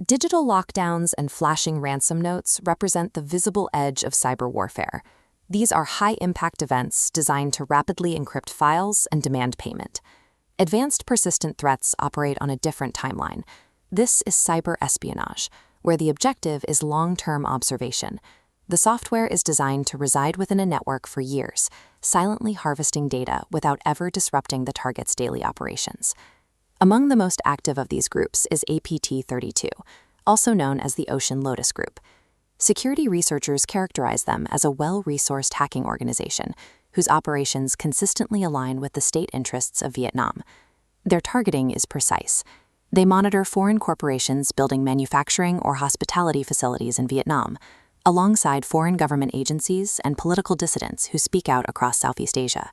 Digital lockdowns and flashing ransom notes represent the visible edge of cyber warfare. These are high-impact events designed to rapidly encrypt files and demand payment. Advanced persistent threats operate on a different timeline. This is cyber espionage, where the objective is long-term observation. The software is designed to reside within a network for years, silently harvesting data without ever disrupting the target's daily operations. Among the most active of these groups is APT32, also known as the Ocean Lotus Group. Security researchers characterize them as a well-resourced hacking organization whose operations consistently align with the state interests of Vietnam. Their targeting is precise. They monitor foreign corporations building manufacturing or hospitality facilities in Vietnam, alongside foreign government agencies and political dissidents who speak out across Southeast Asia.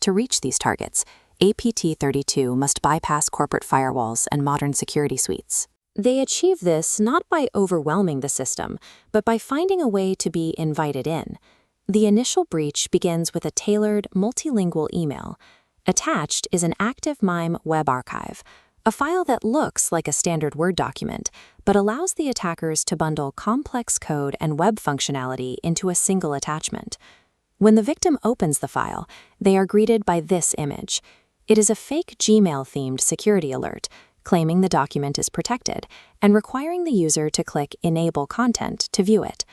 To reach these targets, APT32 must bypass corporate firewalls and modern security suites. They achieve this not by overwhelming the system, but by finding a way to be invited in. The initial breach begins with a tailored, multilingual email. Attached is an ActiveMIME web archive, a file that looks like a standard Word document, but allows the attackers to bundle complex code and web functionality into a single attachment. When the victim opens the file, they are greeted by this image. It is a fake Gmail-themed security alert, claiming the document is protected and requiring the user to click Enable Content to view it.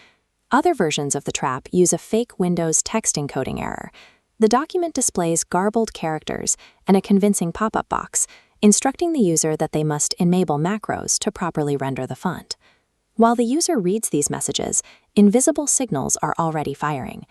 Other versions of the trap use a fake Windows text encoding error. The document displays garbled characters and a convincing pop-up box, instructing the user that they must enable macros to properly render the font. While the user reads these messages, invisible signals are already firing.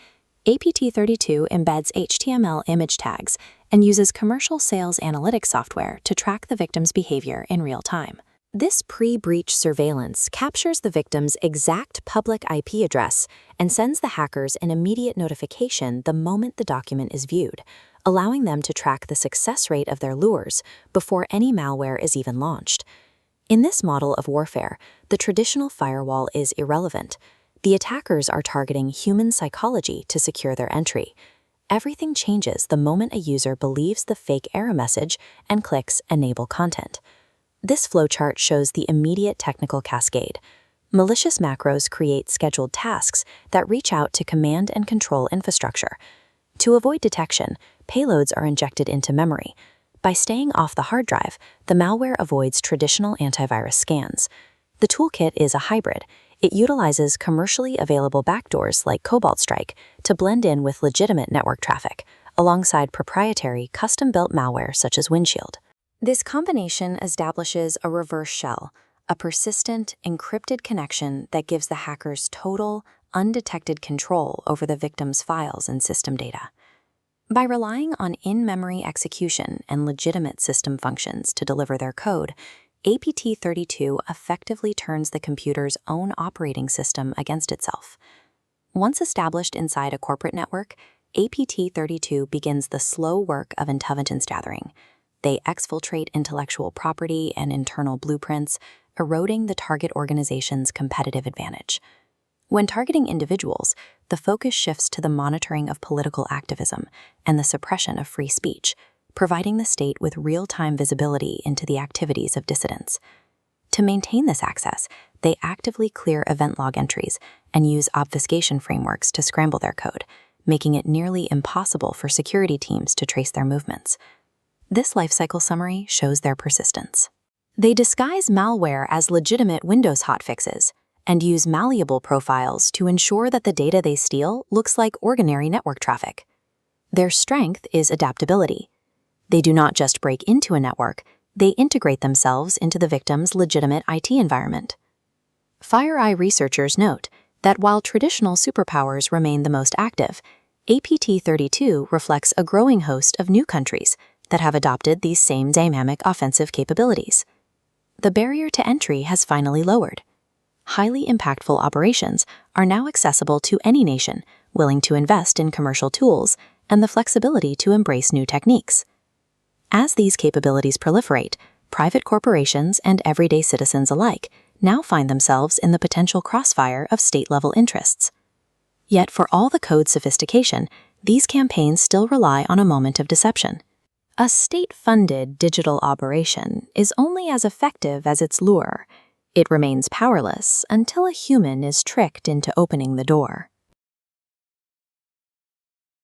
APT32 embeds HTML image tags and uses commercial sales analytics software to track the victim's behavior in real time. This pre-breach surveillance captures the victim's exact public IP address and sends the hackers an immediate notification the moment the document is viewed, allowing them to track the success rate of their lures before any malware is even launched. In this model of warfare, the traditional firewall is irrelevant. The attackers are targeting human psychology to secure their entry. Everything changes the moment a user believes the fake error message and clicks Enable Content. This flowchart shows the immediate technical cascade. Malicious macros create scheduled tasks that reach out to command and control infrastructure. To avoid detection, payloads are injected into memory. By staying off the hard drive, the malware avoids traditional antivirus scans. The toolkit is a hybrid. It utilizes commercially available backdoors like Cobalt Strike to blend in with legitimate network traffic, alongside proprietary custom-built malware such as Windshield. This combination establishes a reverse shell, a persistent, encrypted connection that gives the hackers total, undetected control over the victim's files and system data. By relying on in-memory execution and legitimate system functions to deliver their code, APT32 effectively turns the computer's own operating system against itself. Once established inside a corporate network, APT32 begins the slow work of intelligence gathering. They exfiltrate intellectual property and internal blueprints, eroding the target organization's competitive advantage. When targeting individuals, the focus shifts to the monitoring of political activism and the suppression of free speech, providing the state with real-time visibility into the activities of dissidents. To maintain this access, they actively clear event log entries and use obfuscation frameworks to scramble their code, making it nearly impossible for security teams to trace their movements. This lifecycle summary shows their persistence. They disguise malware as legitimate Windows hotfixes and use malleable profiles to ensure that the data they steal looks like ordinary network traffic. Their strength is adaptability. They do not just break into a network, they integrate themselves into the victim's legitimate IT environment. FireEye researchers note that while traditional superpowers remain the most active, APT32 reflects a growing host of new countries that have adopted these same dynamic offensive capabilities. The barrier to entry has finally lowered. Highly impactful operations are now accessible to any nation willing to invest in commercial tools and the flexibility to embrace new techniques. As these capabilities proliferate, private corporations and everyday citizens alike now find themselves in the potential crossfire of state-level interests. Yet for all the code sophistication, these campaigns still rely on a moment of deception. A state-funded digital operation is only as effective as its lure. It remains powerless until a human is tricked into opening the door.